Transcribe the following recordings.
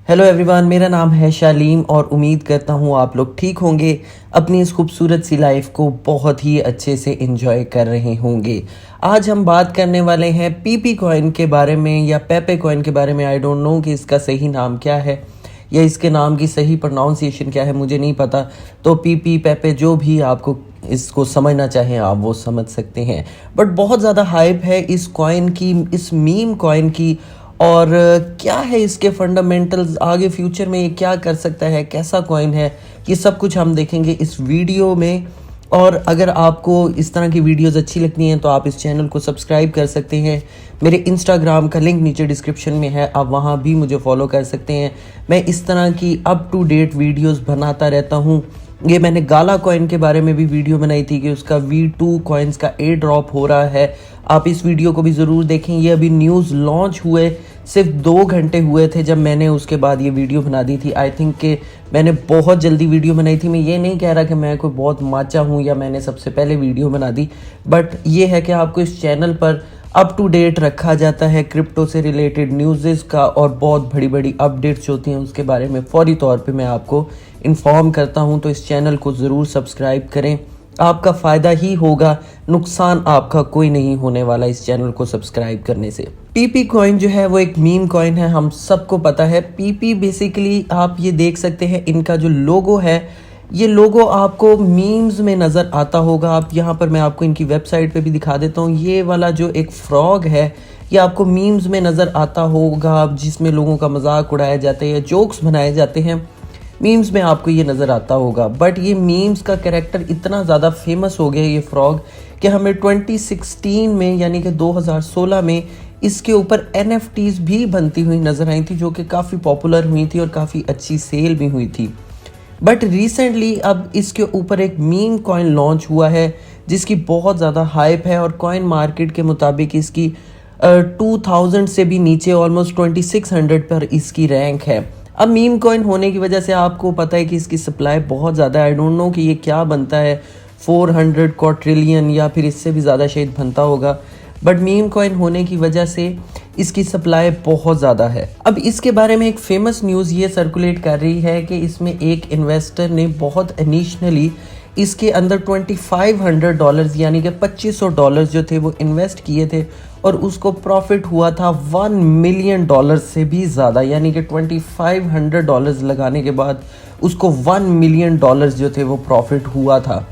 Hello everyone, मेरा नाम है शालीम और उम्मीद करता हूँ आप लोग ठीक होंगे, अपनी इस खूबसूरत सी लाइफ को बहुत ही अच्छे से एंजॉय कर रहे होंगे। आज हम बात करने वाले हैं पीपी कॉइन के बारे में या पेपे कॉइन के बारे में। आई डोंट नो कि इसका सही नाम क्या है या इसके नाम की सही प्रोनाउंसिएशन क्या है, मुझे नहीं पता। तो पीपी पेपे जो भी आपको इसको समझना चाहें आप वो समझ सकते हैं। बट बहुत ज़्यादा हाइप है इस कॉइन की, इस मीम कॉइन की। और क्या है इसके फंडामेंटल्स, आगे फ्यूचर में ये क्या कर सकता है, कैसा कॉइन है, ये सब कुछ हम देखेंगे इस वीडियो में। और अगर आपको इस तरह की वीडियोस अच्छी लगती हैं तो आप इस चैनल को सब्सक्राइब कर सकते हैं। मेरे इंस्टाग्राम का लिंक नीचे डिस्क्रिप्शन में है, आप वहाँ भी मुझे फॉलो कर सकते हैं। मैं इस तरह की अप टू डेट वीडियोस बनाता रहता हूँ। ये मैंने गाला कॉइन के बारे में भी वीडियो बनाई थी कि उसका V2 कॉइन्स का एयर ड्रॉप हो रहा है। आप इस वीडियो को भी ज़रूर देखें। ये अभी न्यूज़ लॉन्च हुए सिर्फ 2 घंटे हुए थे जब मैंने उसके बाद ये वीडियो बना दी थी। आई थिंक कि मैंने बहुत जल्दी वीडियो बनाई थी। मैं ये नहीं कह रहा कि मैं कोई बहुत माचा हूँ या मैंने सबसे पहले वीडियो बना दी, बट ये है कि आपको इस चैनल पर अप टू डेट रखा जाता है क्रिप्टो से रिलेटेड न्यूज़ का, और बहुत बड़ी बड़ी अपडेट्स होती हैं उसके बारे में फौरी तौर पे मैं आपको इन्फॉर्म करता हूं। तो इस चैनल को ज़रूर सब्सक्राइब करें, आपका फ़ायदा ही होगा, नुकसान आपका कोई नहीं होने वाला इस चैनल को सब्सक्राइब करने से। पीपी कॉइन जो है वो एक मीम कॉइन है, हम सबको पता है। पीपी बेसिकली आप ये देख सकते हैं, इनका जो लोगो है, ये लोगो आपको मीम्स में नज़र आता होगा। आप यहाँ पर मैं आपको इनकी वेबसाइट पे भी दिखा देता हूँ। ये वाला जो एक फ्रॉग है ये आपको मीम्स में नज़र आता होगा, जिसमें लोगों का मजाक उड़ाया जाता है या जोक्स बनाए जाते हैं। मीम्स में आपको ये नज़र आता होगा, बट ये मीम्स का कैरेक्टर इतना ज़्यादा फेमस हो गया ये फ्रॉग कि हमें 2016 में यानी कि 2016 में इसके ऊपर NFTs भी बनती हुई नज़र आई थी, जो कि काफ़ी पॉपुलर हुई थी और काफ़ी अच्छी सेल भी हुई थी। बट रिसेंटली अब इसके ऊपर एक मीम कॉइन लॉन्च हुआ है जिसकी बहुत ज़्यादा हाइप है, और कॉइन मार्केट के मुताबिक इसकी 2000 से भी नीचे ऑलमोस्ट 2600 पर इसकी रैंक है। अब मीम कॉइन होने की वजह से आपको पता है कि इसकी सप्लाई बहुत ज़्यादा है। आई डोंट नो कि ये क्या बनता है, 400 क्वाड्रिलियन या फिर इससे भी ज़्यादा शायद बनता होगा, बट मीम कॉइन होने की वजह से इसकी सप्लाई बहुत ज़्यादा है। अब इसके बारे में एक फेमस न्यूज़ ये सर्कुलेट कर रही है कि इसमें एक इन्वेस्टर ने बहुत इनिशियली इसके अंदर $2500 यानी कि $2500 जो थे वो इन्वेस्ट किए थे, और उसको प्रॉफिट हुआ था $1 मिलियन से भी ज़्यादा, यानी कि $2500 लगाने के बाद उसको $1 मिलियन जो थे वो प्रॉफिट हुआ था।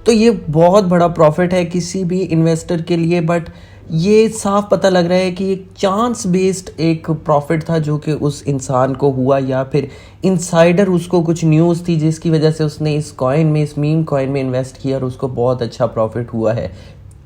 तो ये बहुत बड़ा प्रॉफिट है किसी भी इन्वेस्टर के लिए, बट ये साफ पता लग रहा है कि एक चांस बेस्ड एक प्रॉफिट था जो कि उस इंसान को हुआ, या फिर इनसाइडर उसको कुछ न्यूज़ थी जिसकी वजह से उसने इस कॉइन में, इस मीम कॉइन में इन्वेस्ट किया और उसको बहुत अच्छा प्रॉफिट हुआ है।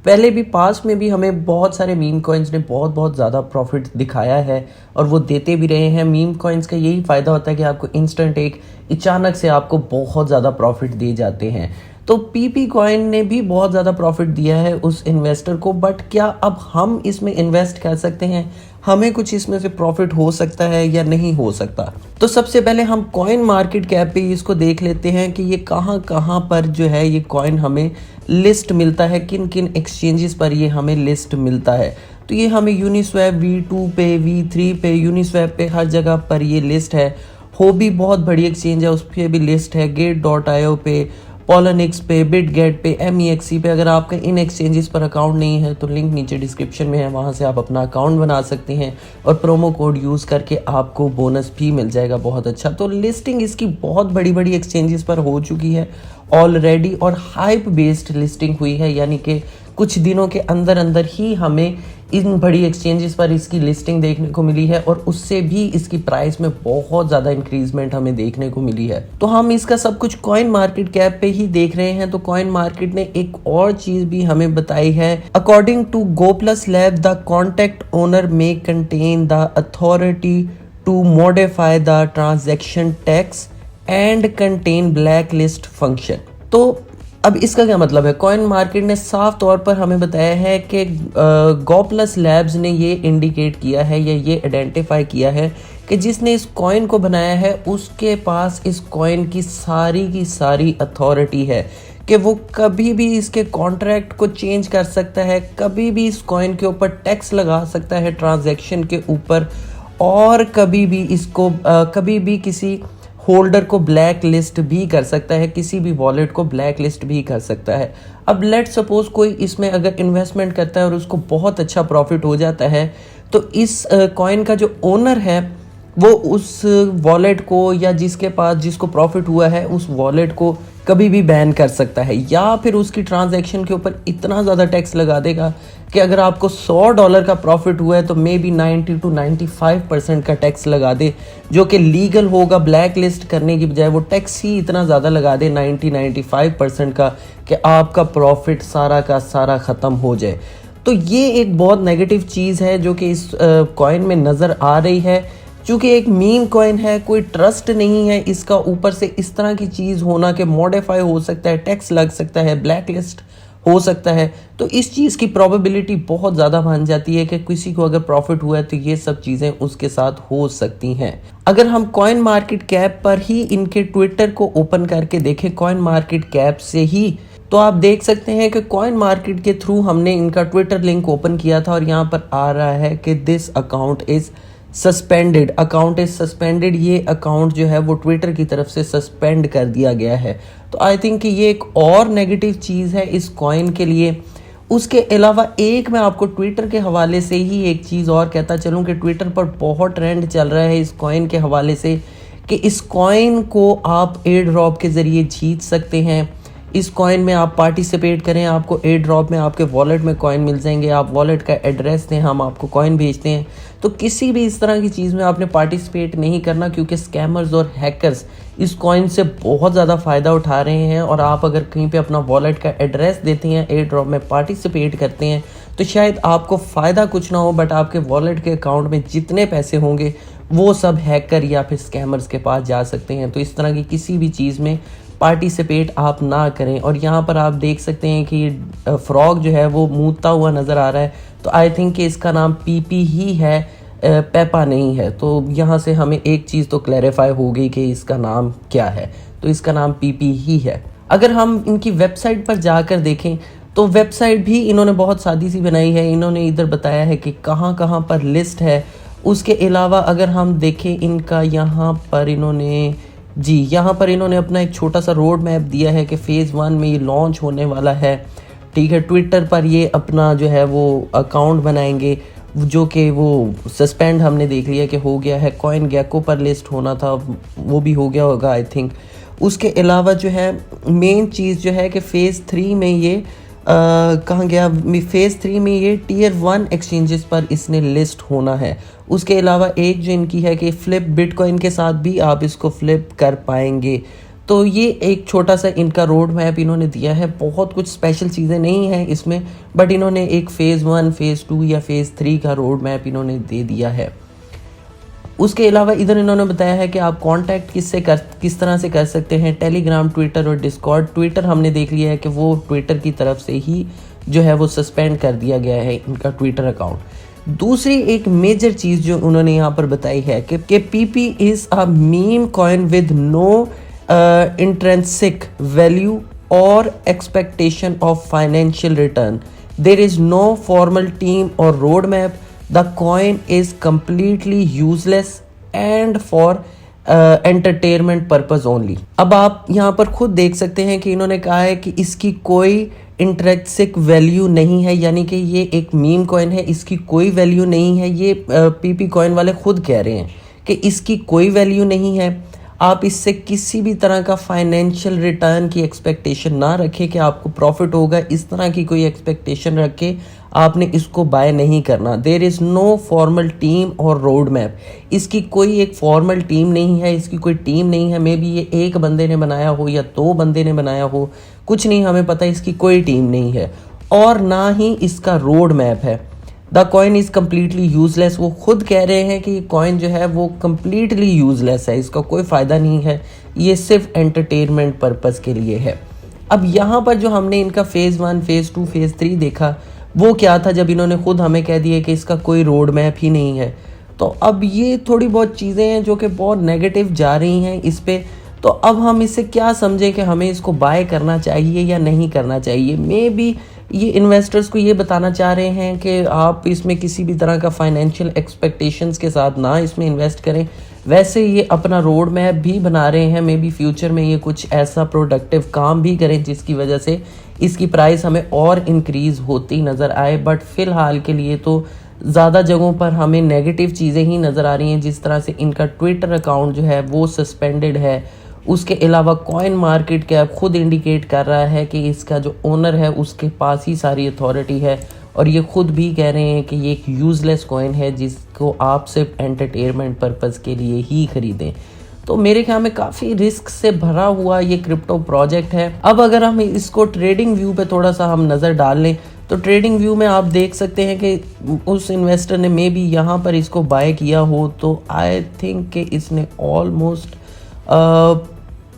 पहले भी पास्ट में भी हमें बहुत सारे मीम कॉइन्स ने बहुत ज़्यादा प्रॉफिट दिखाया है और वो देते भी रहे हैं। मीम कॉइन्स का यही फ़ायदा होता है कि आपको इंस्टेंट एक अचानक से आपको बहुत ज़्यादा प्रॉफिट दे जाते हैं। तो पीपी कॉइन ने भी बहुत ज़्यादा प्रॉफिट दिया है उस इन्वेस्टर को, बट क्या अब हम इसमें इन्वेस्ट कर सकते हैं, हमें कुछ इसमें से प्रॉफिट हो सकता है या नहीं हो सकता? तो सबसे पहले हम कॉइन मार्केट कैप पे इसको देख लेते हैं कि ये कहाँ कहाँ पर जो है ये कॉइन हमें लिस्ट मिलता है, किन किन एक्सचेंजेस पर ये हमें लिस्ट मिलता है। तो ये हमें यूनिस्वैप V2 पे, V3 पे, यूनिस्वैप पे हर जगह पर ये लिस्ट है। होबी बहुत बड़ी एक्सचेंज है, उस पर भी लिस्ट है। Gate.io पे, पॉलनिक्स पे, बिटगेट पे, MEXC पे। अगर आपका इन एक्सचेंजेस पर अकाउंट नहीं है तो लिंक नीचे डिस्क्रिप्शन में है, वहाँ से आप अपना अकाउंट बना सकते हैं और प्रोमो कोड यूज़ करके आपको बोनस भी मिल जाएगा बहुत अच्छा। तो लिस्टिंग इसकी बहुत बड़ी बड़ी एक्सचेंजेस पर हो चुकी है ऑलरेडी, और हाइप बेस्ड लिस्टिंग हुई है, यानी कि कुछ दिनों के अंदर अंदर ही हमें इन बड़ी एक्सचेंजेस पर इसकी लिस्टिंग देखने को मिली है, और उससे भी इसकी प्राइस में बहुत ज़्यादा इंक्रीजमेंट हमें देखने को मिली है। तो हम इसका सब कुछ कॉइन मार्केट कैप पे ही देख रहे हैं। तो कॉइन मार्केट ने एक और चीज़ भी हमें बताई है। According to GoPlus lab, the contact owner may contain the authority to modify the transaction tax and contain black list function. तो अब इसका क्या मतलब है? कॉइन मार्केट ने साफ तौर पर हमें बताया है कि GoPlus लैब्स ने ये इंडिकेट किया है या ये आइडेंटिफाई किया है कि जिसने इस कॉइन को बनाया है उसके पास इस कॉइन की सारी अथॉरिटी है कि वो कभी भी इसके कॉन्ट्रैक्ट को चेंज कर सकता है, कभी भी इस कॉइन के ऊपर टैक्स लगा सकता है ट्रांजैक्शन के ऊपर, और कभी भी किसी होल्डर को ब्लैक लिस्ट भी कर सकता है, किसी भी वॉलेट को ब्लैक लिस्ट भी कर सकता है। अब लेट सपोज कोई इसमें अगर इन्वेस्टमेंट करता है और उसको बहुत अच्छा प्रॉफिट हो जाता है, तो इस कॉइन का जो ओनर है वो उस वॉलेट को या जिसको प्रॉफिट हुआ है उस वॉलेट को कभी भी बैन कर सकता है, या फिर उसकी ट्रांजैक्शन के ऊपर इतना ज़्यादा टैक्स लगा देगा कि अगर आपको $100 का प्रॉफिट हुआ है तो मे बी 90 to 95% का टैक्स लगा दे, जो कि लीगल होगा। ब्लैक लिस्ट करने की बजाय वो टैक्स ही इतना ज़्यादा लगा दे 90-95% का कि आपका प्रॉफिट सारा का सारा ख़त्म हो जाए। तो ये एक बहुत नेगेटिव चीज़ है जो कि इस कॉइन में नज़र आ रही है। चूँकि एक मीम कॉइन है, कोई ट्रस्ट नहीं है इसका, ऊपर से इस तरह की चीज़ होना कि मॉडिफाई हो सकता है, टैक्स लग सकता है, ब्लैक लिस्ट हो सकता है, तो इस चीज़ की प्रोबेबिलिटी बहुत ज़्यादा मान जाती है कि किसी को अगर प्रॉफिट हुआ है तो ये सब चीज़ें उसके साथ हो सकती हैं। अगर हम कॉइन मार्केट कैप पर ही इनके ट्विटर को ओपन करके देखें, कॉइन मार्केट कैप से ही, तो आप देख सकते हैं कि कॉइन मार्केट के थ्रू हमने इनका ट्विटर लिंक ओपन किया था और यहाँ पर आ रहा है कि दिस अकाउंट इज़ सस्पेंडेड। ये अकाउंट जो है वो ट्विटर की तरफ से सस्पेंड कर दिया गया है। तो आई थिंक कि ये एक और नेगेटिव चीज़ है इस कॉइन के लिए। उसके अलावा एक मैं आपको ट्विटर के हवाले से ही एक चीज़ और कहता चलूँ कि ट्विटर पर बहुत ट्रेंड चल रहा है इस कॉइन के हवाले से कि इस कॉइन को आप एयर ड्रॉप के ज़रिए जीत सकते हैं। इस कॉइन में आप पार्टिसिपेट करें, आपको एयर ड्रॉप में आपके वॉलेट में कॉइन मिल जाएंगे। आप वॉलेट का एड्रेस दें, हम आपको कॉइन भेजते हैं। तो किसी भी इस तरह की चीज़ में आपने पार्टिसिपेट नहीं करना, क्योंकि स्कैमर्स और हैकर्स इस कॉइन से बहुत ज़्यादा फ़ायदा उठा रहे हैं। और आप अगर कहीं पे अपना वॉलेट का एड्रेस देते हैं, एयर ड्रॉप में पार्टिसिपेट करते हैं, तो शायद आपको फ़ायदा कुछ ना हो, बट आपके वॉलेट के अकाउंट में जितने पैसे होंगे वो सब हैकर या फिर स्कैमर्स के पास जा सकते हैं। तो इस तरह की किसी भी चीज़ में पार्टिसिपेट आप ना करें। और यहाँ पर आप देख सकते हैं कि फ्रॉग जो है वो मूतता हुआ नज़र आ रहा है, तो आई थिंक कि इसका नाम पीपी ही है, पेपा नहीं है। तो यहाँ से हमें एक चीज़ तो क्लैरिफाई हो गई कि इसका नाम क्या है, तो इसका नाम पीपी ही है। अगर हम इनकी वेबसाइट पर जाकर देखें तो वेबसाइट भी इन्होंने बहुत सादी सी बनाई है। इन्होंने इधर बताया है कि कहाँ कहाँ पर लिस्ट है। उसके अलावा अगर हम देखें इनका यहाँ पर इन्होंने अपना एक छोटा सा रोड मैप दिया है कि फ़ेज़ 1 में ये लॉन्च होने वाला है। ठीक है, ट्विटर पर ये अपना जो है वो अकाउंट बनाएंगे, जो कि वो सस्पेंड हमने देख लिया कि हो गया है। कॉइन गेको पर लिस्ट होना था, वो भी हो गया होगा आई थिंक। उसके अलावा जो है मेन चीज़ जो है कि फ़ेज़ 3 में ये कहाँ गया, फ़ेज़ 3 में ये टियर 1 एक्सचेंजेस पर इसने लिस्ट होना है। उसके अलावा एक जो इनकी है कि फ्लिप बिटकॉइन के साथ भी आप इसको फ्लिप कर पाएंगे। तो ये एक छोटा सा इनका रोड मैप इन्होंने दिया है। बहुत कुछ स्पेशल चीज़ें नहीं हैं इसमें, बट इन्होंने एक फ़ेज़ 1, फ़ेज़ 2 या फ़ेज़ 3 का रोड मैप इन्होंने दे दिया है। उसके अलावा इधर इन्होंने बताया है कि आप कांटेक्ट किस तरह से कर सकते हैं, टेलीग्राम, ट्विटर और डिस्कॉर्ड। ट्विटर हमने देख लिया है कि वो ट्विटर की तरफ से ही जो है वो सस्पेंड कर दिया गया है इनका ट्विटर अकाउंट। दूसरी एक मेजर चीज़ जो उन्होंने यहाँ पर बताई है कि PP is a meme coin with no intrinsic value और expectation of financial return. There is no formal team और road map. The coin is completely useless and for entertainment purpose only। अब आप यहाँ पर खुद देख सकते हैं कि इन्होंने कहा है कि इसकी कोई इंट्रिंसिक वैल्यू नहीं है, यानी कि ये एक मीम कॉइन है, इसकी कोई वैल्यू नहीं है। ये पीपी कॉइन वाले खुद कह रहे हैं कि इसकी कोई वैल्यू नहीं है। आप इससे किसी भी तरह का फाइनेंशियल रिटर्न की एक्सपेक्टेशन ना रखें कि आपको प्रॉफिट होगा, इस तरह की कोई एक्सपेक्टेशन रख के आपने इसको बाय नहीं करना। There is no formal team और रोड मैप। इसकी कोई एक फॉर्मल टीम नहीं है, इसकी कोई टीम नहीं है। मे बी ये एक बंदे ने बनाया हो या 2 बंदे ने बनाया हो, कुछ नहीं हमें पता। इसकी कोई टीम नहीं है और ना ही इसका रोड मैप है। The coin is completely useless. वो खुद कह रहे हैं कि ये कॉइन जो है वो कम्प्लीटली यूज़लेस है, इसका कोई फ़ायदा नहीं है, ये सिर्फ एंटरटेनमेंट पर्पज़ के लिए है। अब यहाँ पर जो हमने इनका फ़ेज़ 1, फ़ेज़ 2, फ़ेज़ 3 देखा, वो क्या था जब इन्होंने खुद हमें कह दिया कि इसका कोई रोड मैप ही नहीं है। तो अब ये थोड़ी बहुत चीज़ें हैं जो कि बहुत नेगेटिव जा रही हैं इस पे। तो अब हम इससे क्या समझें कि हमें इसको बाय करना चाहिए या नहीं करना चाहिए। मे बी ये इन्वेस्टर्स को ये बताना चाह रहे हैं कि आप इसमें किसी भी तरह का फाइनेंशियल एक्सपेक्टेशंस के साथ ना इसमें इन्वेस्ट करें। वैसे ये अपना रोड मैप भी बना रहे हैं, मे बी फ्यूचर में ये कुछ ऐसा प्रोडक्टिव काम भी करें जिसकी वजह से इसकी प्राइस हमें और इंक्रीज़ होती नज़र आए। बट फ़िलहाल के लिए तो ज़्यादा जगहों पर हमें नेगेटिव चीज़ें ही नज़र आ रही हैं, जिस तरह से इनका ट्विटर अकाउंट जो है वो सस्पेंडेड है। उसके अलावा कॉइन मार्केट कैप खुद इंडिकेट कर रहा है कि इसका जो ओनर है उसके पास ही सारी अथॉरिटी है, और ये खुद भी कह रहे हैं कि ये एक यूज़लेस कॉइन है जिसको आप सिर्फ एंटरटेनमेंट पर्पज़ के लिए ही खरीदें। तो मेरे ख्याल में काफ़ी रिस्क से भरा हुआ ये क्रिप्टो प्रोजेक्ट है। अब अगर हम इसको ट्रेडिंग व्यू पे थोड़ा सा हम नज़र डाल लें तो ट्रेडिंग व्यू में आप देख सकते हैं कि उस इन्वेस्टर ने मे बी यहाँ पर इसको बाय किया हो तो आई थिंक कि इसने ऑलमोस्ट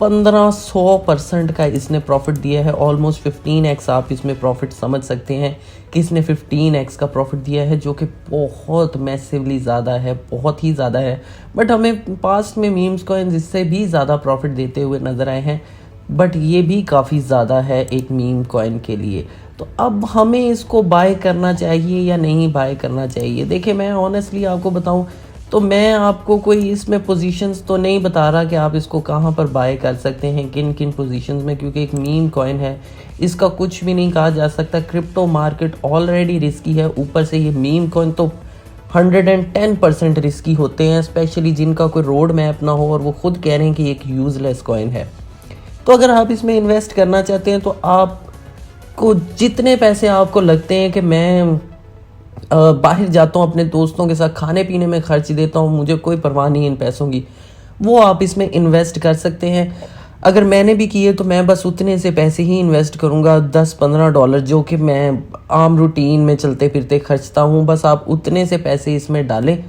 1500% का इसने प्रॉफिट दिया है। ऑलमोस्ट 15x आप इसमें प्रॉफिट समझ सकते हैं कि इसने 15x का प्रॉफिट दिया है, जो कि बहुत मैसिवली ज़्यादा है, बहुत ही ज़्यादा है। बट हमें पास्ट में मीम्स कॉइन्स इससे भी ज़्यादा प्रॉफिट देते हुए नज़र आए हैं, बट ये भी काफ़ी ज़्यादा है एक मीम कॉइन के लिए। तो अब हमें इसको बाय करना चाहिए या नहीं बाय करना चाहिए? देखिए, मैं ऑनेस्टली आपको बताऊं तो मैं आपको कोई इसमें पोजीशंस तो नहीं बता रहा कि आप इसको कहाँ पर बाय कर सकते हैं, किन किन पोजीशंस में, क्योंकि एक मीम कॉइन है, इसका कुछ भी नहीं कहा जा सकता। क्रिप्टो मार्केट ऑलरेडी रिस्की है, ऊपर से ये मीम कॉइन तो 110% रिस्की होते हैं, स्पेशली जिनका कोई रोड मैप ना हो और वो खुद कह रहे हैं कि एक यूज़लेस कॉइन है। तो अगर आप इसमें इन्वेस्ट करना चाहते हैं तो आपको जितने पैसे आपको लगते हैं कि मैं बाहर जाता हूँ अपने दोस्तों के साथ खाने पीने में खर्च देता हूँ, मुझे कोई परवाह नहीं है इन पैसों की, वो आप इसमें इन्वेस्ट कर सकते हैं। अगर मैंने भी किए तो मैं बस उतने से पैसे ही इन्वेस्ट करूँगा, $10-15, जो कि मैं आम रूटीन में चलते फिरते खर्चता हूँ। बस आप उतने से पैसे इसमें डालें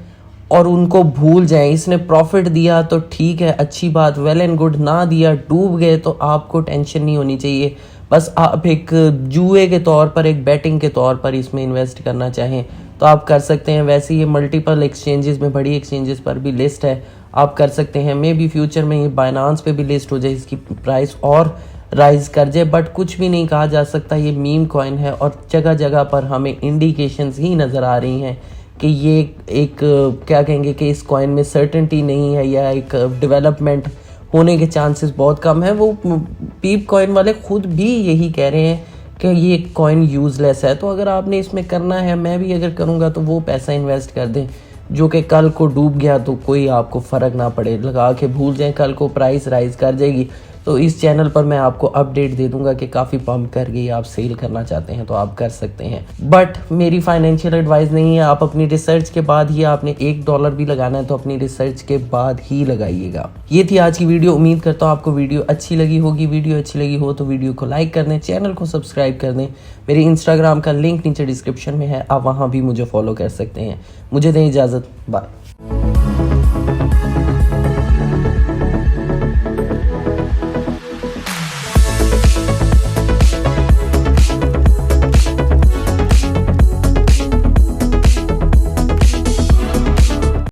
और उनको भूल जाएं। इसने प्रॉफिट दिया तो ठीक है, अच्छी बात, वेल एंड गुड। ना दिया, डूब गए, तो आपको टेंशन नहीं होनी चाहिए। बस आप एक जुए के तौर पर, एक बैटिंग के तौर पर इसमें इन्वेस्ट करना चाहें तो आप कर सकते हैं। वैसे ये मल्टीपल एक्सचेंजेस में, बड़ी एक्सचेंजेस पर भी लिस्ट है, आप कर सकते हैं। मे बी फ्यूचर में ये बाइनांस पे भी लिस्ट हो जाए, इसकी प्राइस और राइज कर जाए, बट कुछ भी नहीं कहा जा सकता। ये मीम कॉइन है और जगह जगह पर हमें इंडिकेशंस ही नज़र आ रही हैं कि ये एक क्या कहेंगे कि इस कॉइन में सर्टेनिटी नहीं है या एक डेवलपमेंट होने के चांसेस बहुत कम है। वो पीप कॉइन वाले खुद भी यही कह रहे हैं कि ये कॉइन यूज़लेस है। तो अगर आपने इसमें करना है, मैं भी अगर करूँगा, तो वो पैसा इन्वेस्ट कर दें जो कि कल को डूब गया तो कोई आपको फ़र्क ना पड़े, लगा के भूल जाएं, कल को प्राइस राइज कर जाएगी तो इस चैनल पर मैं आपको अपडेट दे दूंगा कि काफ़ी पम्प कर गई, आप सेल करना चाहते हैं तो आप कर सकते हैं। बट मेरी फाइनेंशियल एडवाइस नहीं है, आप अपनी रिसर्च के बाद ही, आपने $1 भी लगाना है तो अपनी रिसर्च के बाद ही लगाइएगा। ये थी आज की वीडियो, उम्मीद करता हूँ आपको वीडियो अच्छी लगी होगी। वीडियो अच्छी लगी हो तो वीडियो को लाइक कर दें, चैनल को सब्सक्राइब कर दें। मेरी इंस्टाग्राम का लिंक नीचे डिस्क्रिप्शन में है, आप वहाँ भी मुझे फॉलो कर सकते हैं। मुझे दें इजाज़त, बाय।